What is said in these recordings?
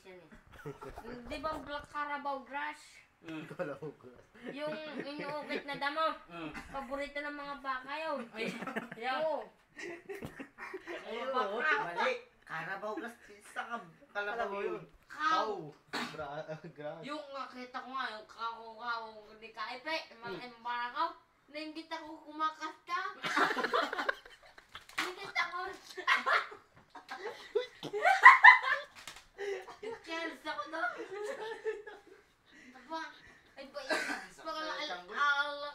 buntis yan eh. Di ba Black Carabao grass? Carabao grass. Yung inuukit na damo. Paborito ng mga baka yun. Oo. Mali. Carabao grass. Sa kalabaw yun. Cow. Grass. Yung nakita ko nga, yung kako ni Kaipe, malaking barakaw. Nainggit ako kumakas ka. Nainggit ako. Chelsea ako doon. Aba, ay ba yun?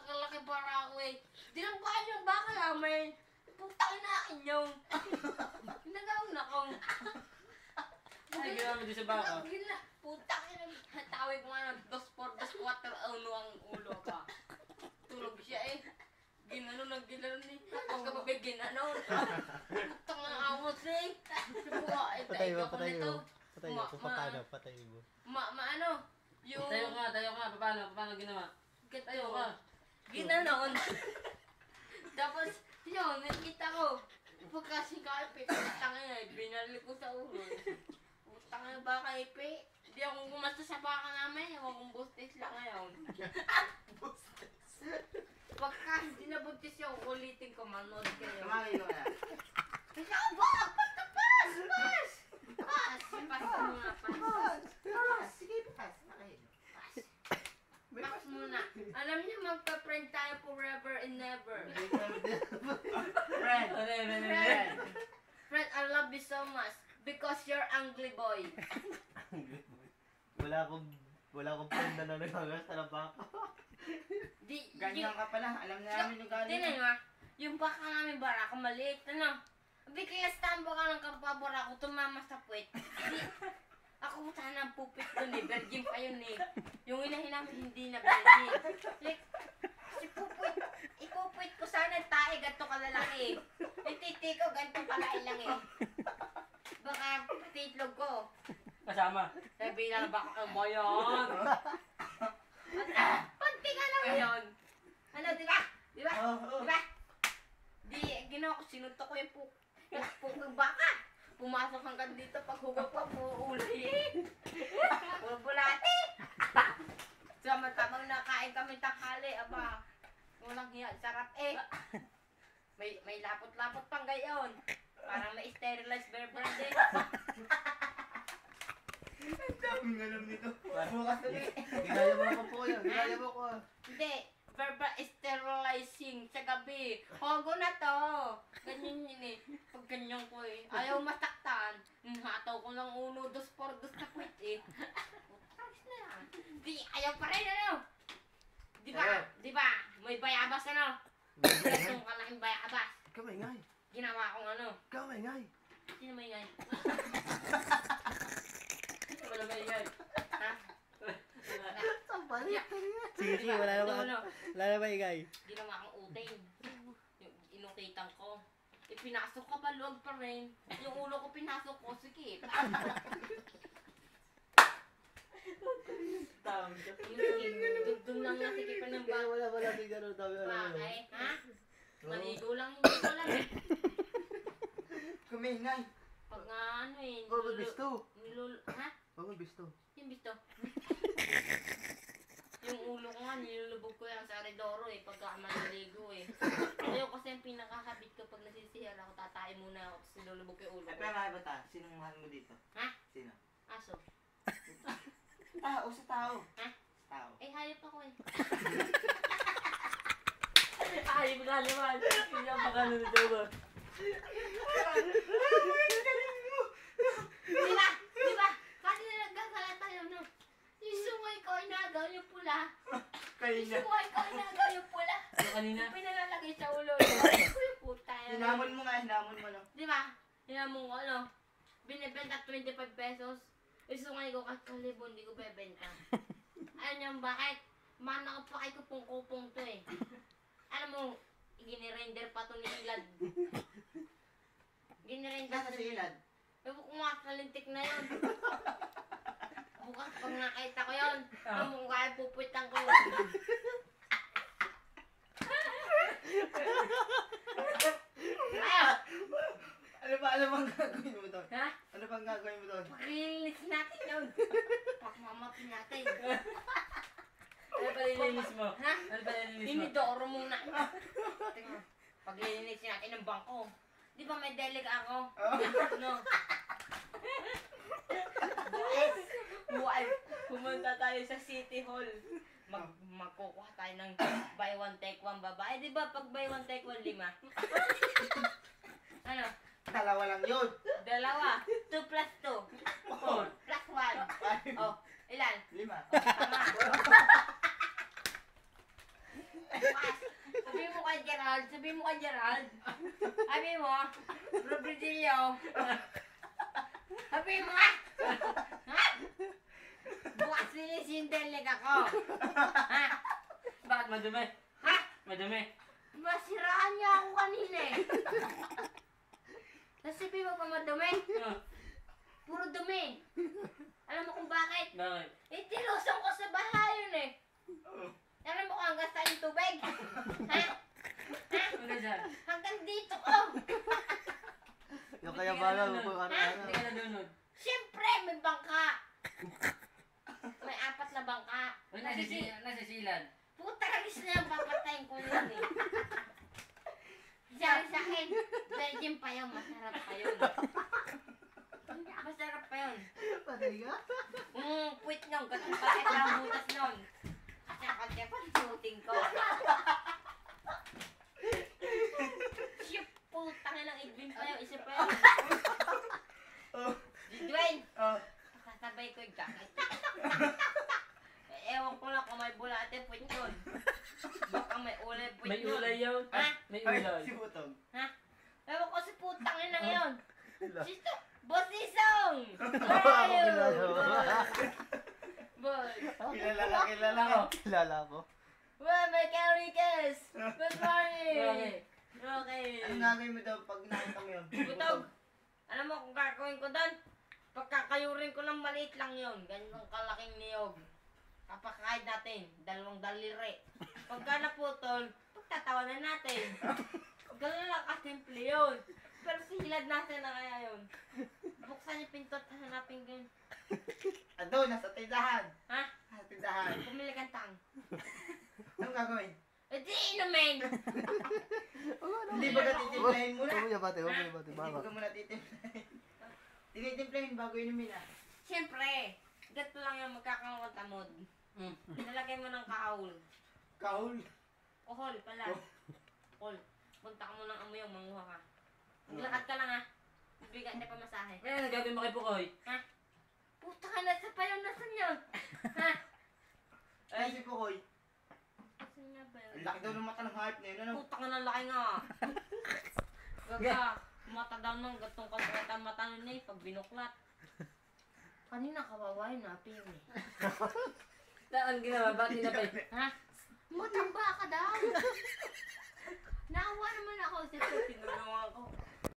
Laki para ako eh. Dinambahan yung baka namin. Putang na akin yung. Nagawin ako. Ay, ginawa mo din sa baka. Putang ina. Tawag ko nga ng 2-4 ulo ang ulo pa. Tulog siya eh. Ginanon ng ginanon eh. Pagkababig ginanon. Putang ang amos eh. Patay mo. Patay mo. Kung paano, patay mo. Ano? Yung... Tayo ka. Paano ginawa? Tayo ka. Ginanon. Tapos, yun, nakita ko. Pagkasi ka, putang ina eh. Binali ko sa ulo. Putang ina baka ipi. Hindi ako gumasta sa baka namin. Ewan kong bustis lang ngayon. Bustes. Pagka hindi na buntis yung ulitin ko, manood kayo. Kamali ko na. Kasi ako ba? Pas! Pas muna, pas. Sige, pas. Pas muna. Alam niyo, magpa-friend tayo forever and never. Friend. Friend, I love you so much. Because you're ugly boy. Wala akong friend na nanangagas na baka. Ganyan ka pala. Alam na namin yung gano'n. Tinan nga, yung baka namin barako maliit, ano? Bigla stambo ka ng kampabor ako, tumama sa puwet. Ako sana ang pupit doon eh, virgin pa yun eh. Yung inahin namin hindi na virgin. Like, ipupit ko sana tae, ganito kalalaki eh. Yung titi ko, ganito kalain lang eh. Baka titlog ko. Kasama. Sabi lang baka, ano ba yun? Panti ka lang yun. Ano, di ba? Di ba? Di ba? Di, ginawa ko, sinuntok ko yung pukang baka. Pumasok hanggang dito, pag hugap ko, puuli. Bulati. Samang nakain kami tanghali, aba. Walang hiya, sarap eh. May lapot-lapot pang gayon. Parang may sterilized bear brand eh. Ang daming alam nito. Bukas ulit. Ginaya mo ako po yan. Ginaya mo ko. Hindi. Verbal sterilizing sa gabi. Hogo na to. Ganyan yun eh. Pag ganyan ko eh. Ayaw masaktan. Hataw ko ng 1, 2, 4, 2 sa kwit eh. Tapos na yan. Di, ayaw pa rin ano. Di ba? Di ba? May bayabas ano. Ganyan ka lang yung bayabas. Kamay-ngay. Ginawa kong ano. Kamay-ngay. Sino may ngay? Wala ba yan? Ha? Sige, wala na ba ingay? Ginawa kong utin. Yung inukitan ko. Pinasok ko pa, luwag pa rin. Yung ulo ko pinasok ko, sikip. Doon lang nasikipan ng bag. Wala, may gano'n daw yun. Bakit? Ha? Maligo lang, hindi ko lang eh. Kumingay. Pag nga ano eh. May bisto. Ha? May bisto. Yung bisto. Yung ulo ko nga, nilulubog ko yan sa Aridoro eh, pagka maliligo eh. Ayaw kasi yung pinakakabit ko pag nasisihar ako, tatay muna ako, tapos nilulubog ko yung ulo Ay, ko. pero nga ba ta? Sinong mahal mo dito? Ha? Sino? Aso. Tao, sa tao. Ha? Sa tao. Eh, hayop ako eh. Ay, baka naman. Hindi ako baka nito ba? Diba? Diba? Kasi nagkakalat tayo no? Yung sungay ko, inagaw yung pula. Kayo Yung na. sungay ko, inagaw yung pula. Ano kanina? Pinalalagay sa ulo. Uy, puta yan. Hinamon mo nga, hinamon mo no. Diba? Hinamon ko, ano? Binibenta 25 pesos. Yung sungay ko, kahit kalibon, hindi ko bebenta. Alam niyo bakit? Mana ko pa kay kupong-kupong to eh. Alam mo, ginirender pa to ni Ilad. Ginirender Nasa pa si Ilad. Ewan ko nga, kalintik na yun. Bukas pag nakita ko yun, kung kaya pupuitan ko yun. Ayaw! Ano ba ang gagawin mo to? Ha? Ano bang gagawin mo doon? Paglilinis natin yun. Pagmamapin natin. Ano pa nilinis mo? Ha? Ano pa nilinis mo? Inidoro muna. Tingnan. Paglilinis natin ng bangko. Di ba may delega ako? No. Buwan. Pumunta tayo sa City Hall. Magkukuha tayo ng buy one take one babae. Di ba pag buy one take one, 5? Ano? Dalawa lang yun. 2 plus 2. 4 plus 1. Oh, ilan? 5. Oh, tama. Sabi mo kay Gerald. Sabi mo, Robridillo. Sabi mo nga. Ha? Bukas linis yung deleg ako. Ha? Bakit madumi? Ha? Madumi. Masiraan niya ako kanina eh. Sabi mo pa madumi? Oh, Puro dumi. Alam mo kung bakit? bakit? Eh, tinusong ko sa bahay yun eh. Alam mo kung hanggang saan yung tubig? Ha? Hanggang saan? Hanggang dito ko. Yung kaya bagal mo kung Hindi ano-ano. ka nadunod. Siyempre, may bangka. May 4 na bangka. Uy, nasa silan. Puta ragis na yung papatayin ko yun eh. Sabi sa akin, Belgium pa yun, masarap pa yun. Masarap pa yun. Patay ka? Puwit nyo, ganun bakit lang butas nun. At saka pa shooting ko. Siya, putang ng Edwin pa yun, isa pa yun. Dwayne, kasabay ko yung jacket. Ewan ko lang kung may bulate puwit yun. Baka may ulay puwit May yun. ulay yun. Ha? May Ay, ulay. si Butong. Ha? Ewan ko si putang ina ngayon. Sisto, Boss Isong! Ako kilala mo. Boy. Kilala ko. Kilala ko. Well, may Caricas! Good morning! Okay. Anong gagawin mo daw pag nakita mo yun? Butog! Alam mo kung gagawin ko doon? Pagkakayurin ko ng maliit lang yun. Ganyan kalaking niyog. Kapakain natin. 2 daliri. Pagka naputol, pagtatawanan natin. Ganun lang kasimple yun. Pero silad natin na kaya yun. Buksan yung pinto at hanapin ko yun. Ando, nasa tindahan. Ha? Nasa tindahan. Pumili kang tang. Anong gagawin? Eh di inumin! Hindi ba natitimplahin muna? Huwag mo yung bate, huwag mo yung bate. Hindi Baka. ba muna titimplahin? Tinitimplahin bago inumin ah. Siyempre, ganito lang yung magkakatamod. Nalagay mo ng kaul. Kaul. Kohol pala. Kohol. Punta ka mo ng amoy yung manguha ka. Maglakad ka lang ha. Bibigyan niya pa masahe. Kaya ano gagawin mo kay Pukoy? Ha? Puta ka, nasa pa yun, nasan yun? Ha? Ay, si Pukoy. Nasan nga ba yun? Ang laki daw ng mata ng heart na yun. Ano? Puta ka ng laki nga. Gaga, mata daw ng gatong kasukat mata nun eh, pag binuklat. Kanina kawawa yun, napi yun eh. Saan ginawa? Bakit tinapay? Ha? Matamba ka daw. Naawa naman ako sa tinulungan ko.